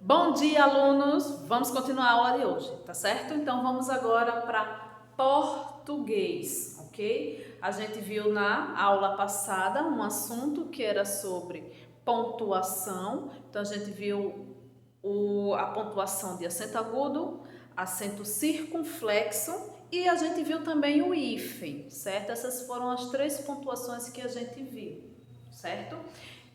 Bom dia, alunos! Vamos continuar a aula de hoje, tá certo? Então, vamos agora para português, ok? A gente viu na aula passada um assunto que era sobre pontuação. Então, a gente viu a pontuação de acento agudo, acento circunflexo e a gente viu também o hífen, certo? Essas foram as 3 pontuações que a gente viu, certo?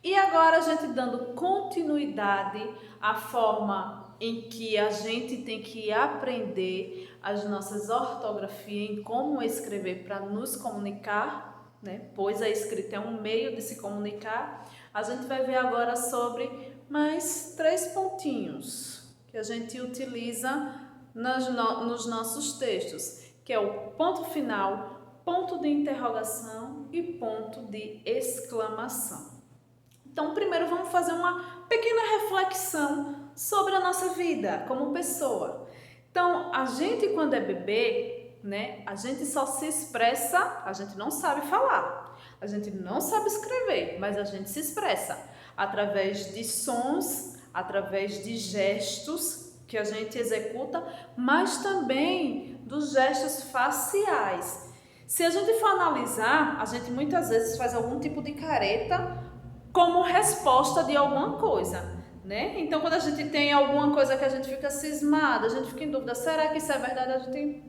E agora a gente dando continuidade à forma em que a gente tem que aprender as nossas ortografias, em como escrever para nos comunicar, né? Pois a escrita é um meio de se comunicar. A gente vai ver agora sobre mais 3 pontinhos que a gente utiliza nos nossos textos, que é o ponto final, ponto de interrogação e ponto de exclamação. Então, primeiro vamos fazer uma pequena reflexão sobre a nossa vida como pessoa. Então, a gente quando é bebê, né, a gente só se expressa, a gente não sabe falar, a gente não sabe escrever, mas a gente se expressa através de sons, através de gestos que a gente executa, mas também dos gestos faciais. Se a gente for analisar, a gente muitas vezes faz algum tipo de careta como resposta de alguma coisa, né? Então, quando a gente tem alguma coisa que a gente fica cismada, a gente fica em dúvida, será que isso é verdade? A gente,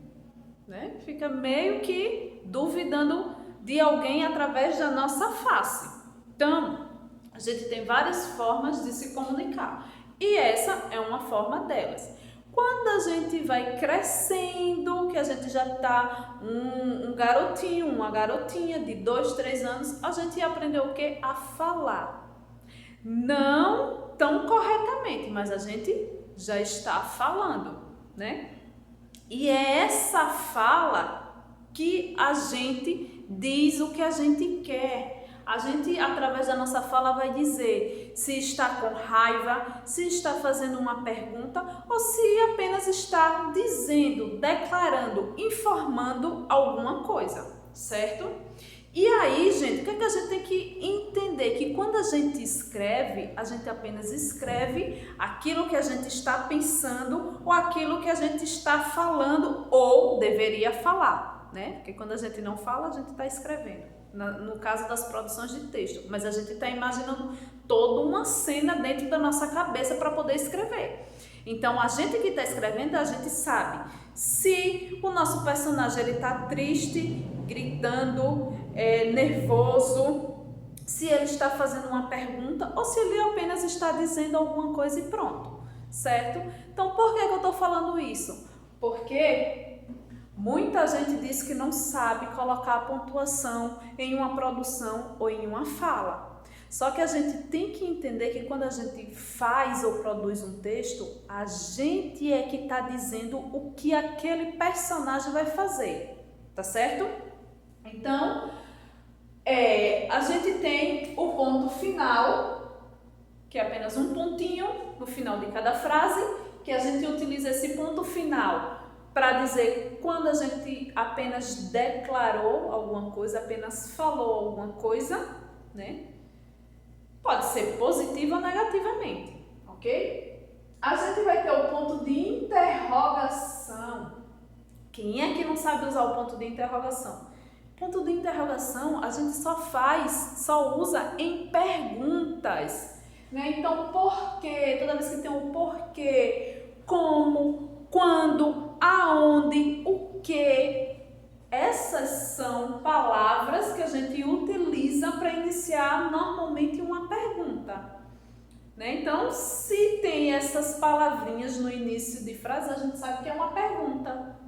né, fica meio que duvidando de alguém através da nossa face. Então, a gente tem várias formas de se comunicar e essa é uma forma delas. Quando a gente vai crescendo, que a gente já está um garotinho, uma garotinha de 2, 3 anos, a gente aprendeu o quê? A falar. Não tão corretamente, mas a gente já está falando, né? E é essa fala que a gente diz o que a gente quer. A gente, através da nossa fala, vai dizer se está com raiva, se está fazendo uma pergunta ou se apenas está dizendo, declarando, informando alguma coisa, certo? E aí, gente, o que é que a gente tem que entender? Que quando a gente escreve, a gente apenas escreve aquilo que a gente está pensando ou aquilo que a gente está falando ou deveria falar, né? Porque quando a gente não fala, a gente está escrevendo. No caso das produções de texto, mas a gente está imaginando toda uma cena dentro da nossa cabeça para poder escrever. Então, a gente que está escrevendo, a gente sabe se o nosso personagem está triste, gritando, nervoso, se ele está fazendo uma pergunta ou se ele apenas está dizendo alguma coisa e pronto, certo? Então, por que eu estou falando isso? Porque muita gente diz que não sabe colocar a pontuação em uma produção ou em uma fala. Só que a gente tem que entender que quando a gente faz ou produz um texto, a gente é que está dizendo o que aquele personagem vai fazer, tá certo? Então, a gente tem o ponto final, que é apenas um pontinho no final de cada frase, que a gente utiliza esse ponto final para dizer quando a gente apenas declarou alguma coisa, apenas falou alguma coisa, né? Pode ser positivo ou negativamente, ok? A gente vai ter o ponto de interrogação. Quem é que não sabe usar o ponto de interrogação? Ponto de interrogação a gente só usa em perguntas, né? Então, por quê? Toda vez que tem um porquê, como, quando, aonde, o que. Essas são palavras que a gente utiliza para iniciar normalmente uma pergunta, né? Então, se tem essas palavrinhas no início de frase, a gente sabe que é uma pergunta,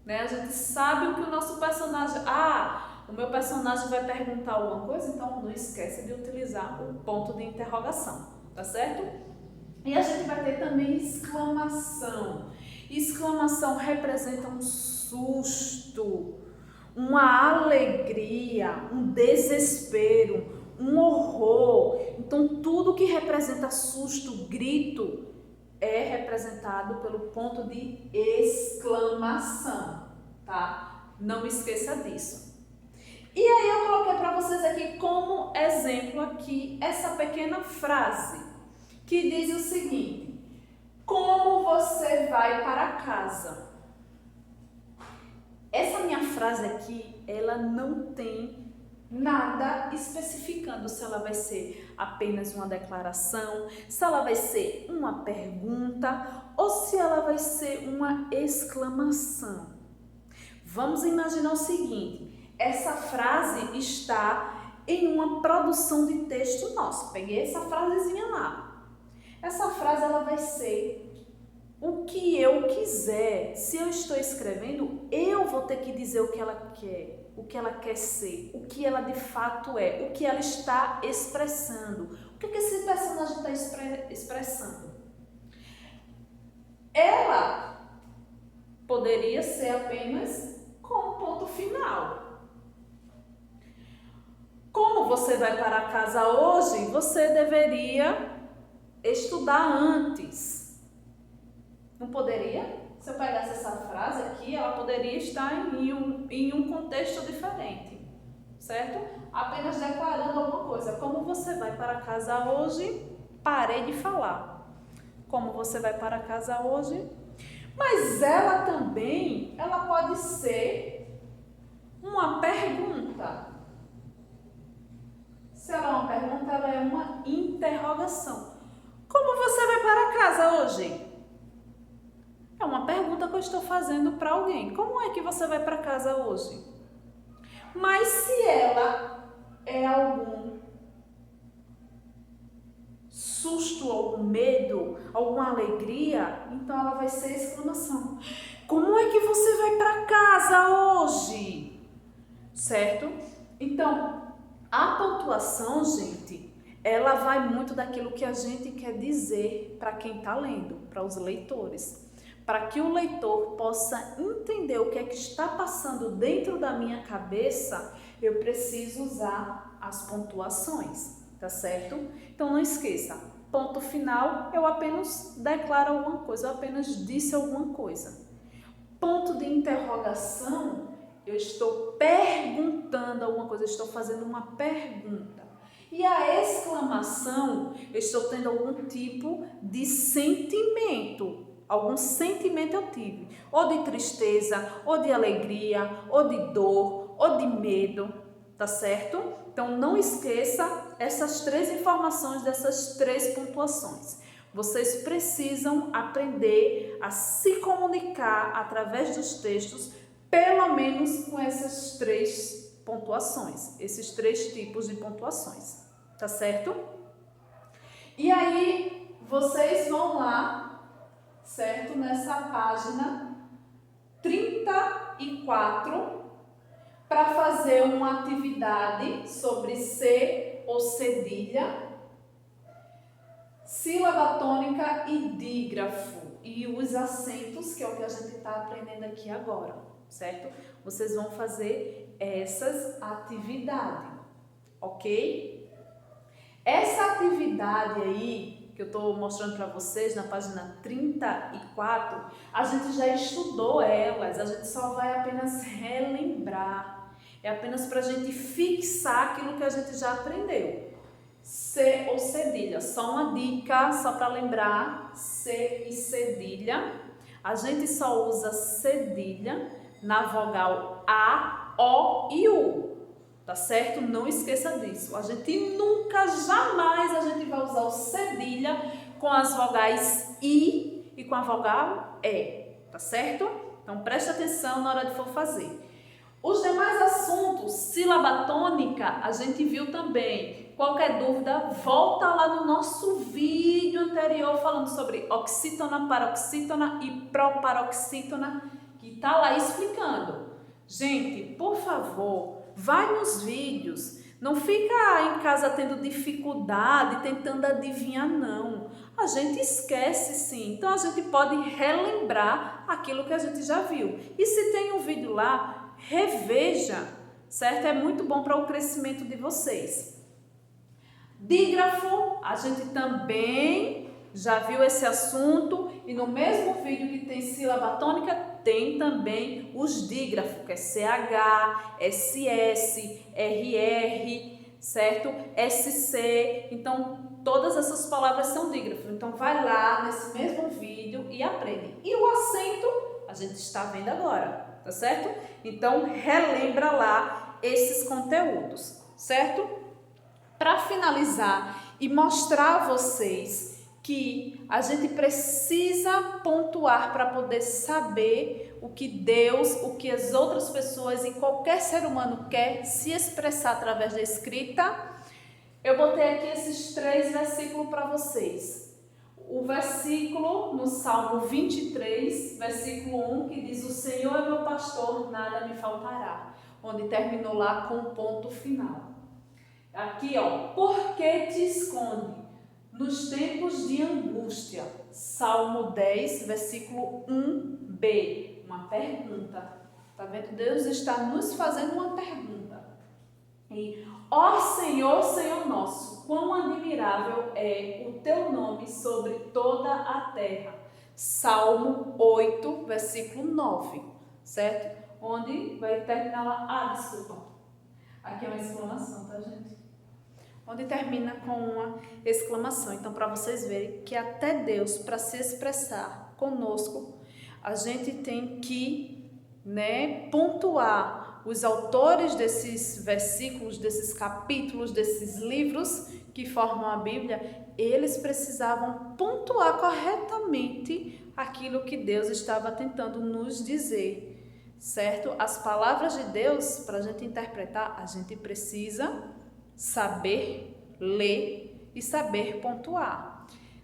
né? A gente sabe o que o nosso personagem... o meu personagem vai perguntar alguma coisa, então não esquece de utilizar o ponto de interrogação, tá certo? E a gente vai ter também exclamação. Exclamação representa um susto, uma alegria, um desespero, um horror. Então, tudo que representa susto, grito, é representado pelo ponto de exclamação, tá? Não esqueça disso. E aí eu coloquei para vocês aqui como exemplo aqui essa pequena frase que diz o seguinte: casa. Essa minha frase aqui, ela não tem nada especificando se ela vai ser apenas uma declaração, se ela vai ser uma pergunta ou se ela vai ser uma exclamação. Vamos imaginar o seguinte, essa frase está em uma produção de texto nosso. Peguei essa frasezinha lá. Essa frase ela vai ser o que eu quiser. Se eu estou escrevendo, eu vou ter que dizer o que ela quer, o que ela quer ser, o que ela de fato é, o que ela está expressando. O que esse personagem está expressando? Ela poderia ser apenas com um ponto final. Como você vai para casa hoje, você deveria estudar antes. Não poderia? Se eu pegasse essa frase aqui, ela poderia estar em um contexto diferente, certo? Apenas declarando alguma coisa. Como você vai para casa hoje? Parei de falar. Como você vai para casa hoje? Mas ela também, ela pode ser uma pergunta. Se ela é uma pergunta, ela é uma interrogação. Como você vai para casa hoje? É uma pergunta que eu estou fazendo para alguém. Como é que você vai para casa hoje? Mas se ela é algum susto, algum medo, alguma alegria, então ela vai ser exclamação. Como é que você vai para casa hoje? Certo? Então, a pontuação, gente, ela vai muito daquilo que a gente quer dizer para quem está lendo, para os leitores. Para que o leitor possa entender o que é que está passando dentro da minha cabeça, eu preciso usar as pontuações, tá certo? Então não esqueça, ponto final, eu apenas declaro alguma coisa, eu apenas disse alguma coisa. Ponto de interrogação, eu estou perguntando alguma coisa, eu estou fazendo uma pergunta. E a exclamação, eu estou tendo algum tipo de sentimento. Algum sentimento eu tive, ou de tristeza, ou de alegria, ou de dor, ou de medo, tá certo? Então não esqueça essas três informações dessas três pontuações. Vocês precisam aprender a se comunicar através dos textos, pelo menos com essas três pontuações, esses três tipos de pontuações, tá certo? E aí vocês vão lá, certo? Nessa página 34, para fazer uma atividade sobre C ou cedilha, sílaba tônica e dígrafo e os acentos, que é o que a gente está aprendendo aqui agora, certo? Vocês vão fazer essas atividades, ok? Essa atividade aí, que eu estou mostrando para vocês na página 34, a gente já estudou elas, a gente só vai apenas relembrar. É apenas para a gente fixar aquilo que a gente já aprendeu. C ou cedilha, só uma dica, só para lembrar, C e cedilha. A gente só usa cedilha na vogal A, O e U. Tá certo? Não esqueça disso. A gente nunca, jamais a gente vai usar o cedilha com as vogais I e com a vogal E. Tá certo? Então preste atenção na hora de for fazer. Os demais assuntos, sílaba tônica, a gente viu também. Qualquer dúvida, volta lá no nosso vídeo anterior falando sobre oxítona, paroxítona e proparoxítona, que tá lá explicando. Gente, por favor, vai nos vídeos, não fica em casa tendo dificuldade, tentando adivinhar, não. A gente esquece sim, então a gente pode relembrar aquilo que a gente já viu. E se tem um vídeo lá, reveja, certo? É muito bom para o crescimento de vocês. Dígrafo, a gente também já viu esse assunto e no mesmo vídeo que tem sílaba tônica, tem também os dígrafos, que é CH, SS, RR, certo? SC, então todas essas palavras são dígrafos. Então vai lá nesse mesmo vídeo e aprende. E o acento, A gente está vendo agora, tá certo? Então, relembra lá esses conteúdos, certo? Para finalizar e mostrar a vocês que a gente precisa pontuar para poder saber o que Deus, o que as outras pessoas e qualquer ser humano quer se expressar através da escrita, eu botei aqui esses 3 versículos para vocês. O versículo no Salmo 23, versículo 1, que diz: o Senhor é meu pastor, nada me faltará, onde terminou lá com o ponto final. Aqui, ó, por que te esconde nos tempos de angústia? Salmo 10, versículo 1b, uma pergunta. Tá vendo? Deus está nos fazendo uma pergunta. E, ó Senhor, Senhor nosso, quão admirável é o teu nome sobre toda a terra. Salmo 8, versículo 9, certo? Onde vai terminar lá, desculpa. Aqui é uma exclamação, tá, gente? Onde termina com uma exclamação. Então, para vocês verem que até Deus, para se expressar conosco, a gente tem que, pontuar os autores desses versículos, desses capítulos, desses livros que formam a Bíblia. Eles precisavam pontuar corretamente aquilo que Deus estava tentando nos dizer, certo? As palavras de Deus, para a gente interpretar, a gente precisa saber ler e saber pontuar.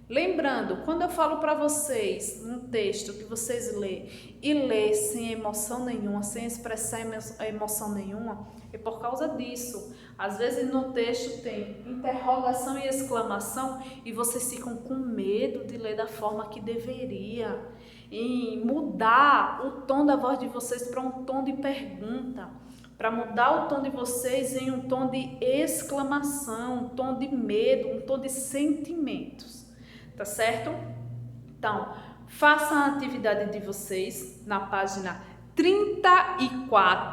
Lembrando, quando eu falo para vocês um texto que vocês lê sem emoção nenhuma, sem expressar emoção nenhuma, é por causa disso. Às vezes no texto tem interrogação e exclamação e vocês ficam com medo de ler da forma que deveria, e mudar o tom da voz de vocês para um tom de pergunta, para mudar o tom de vocês em um tom de exclamação, um tom de medo, um tom de sentimentos, tá certo? Então, façam a atividade de vocês na página 34,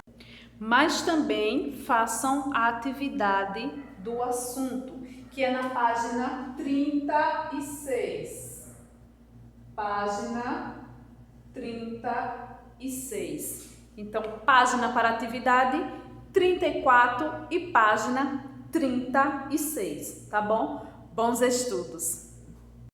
mas também façam a atividade do assunto, que é na página 36. Página 36. Então, página para atividade 34 e página 36, tá bom? Bons estudos!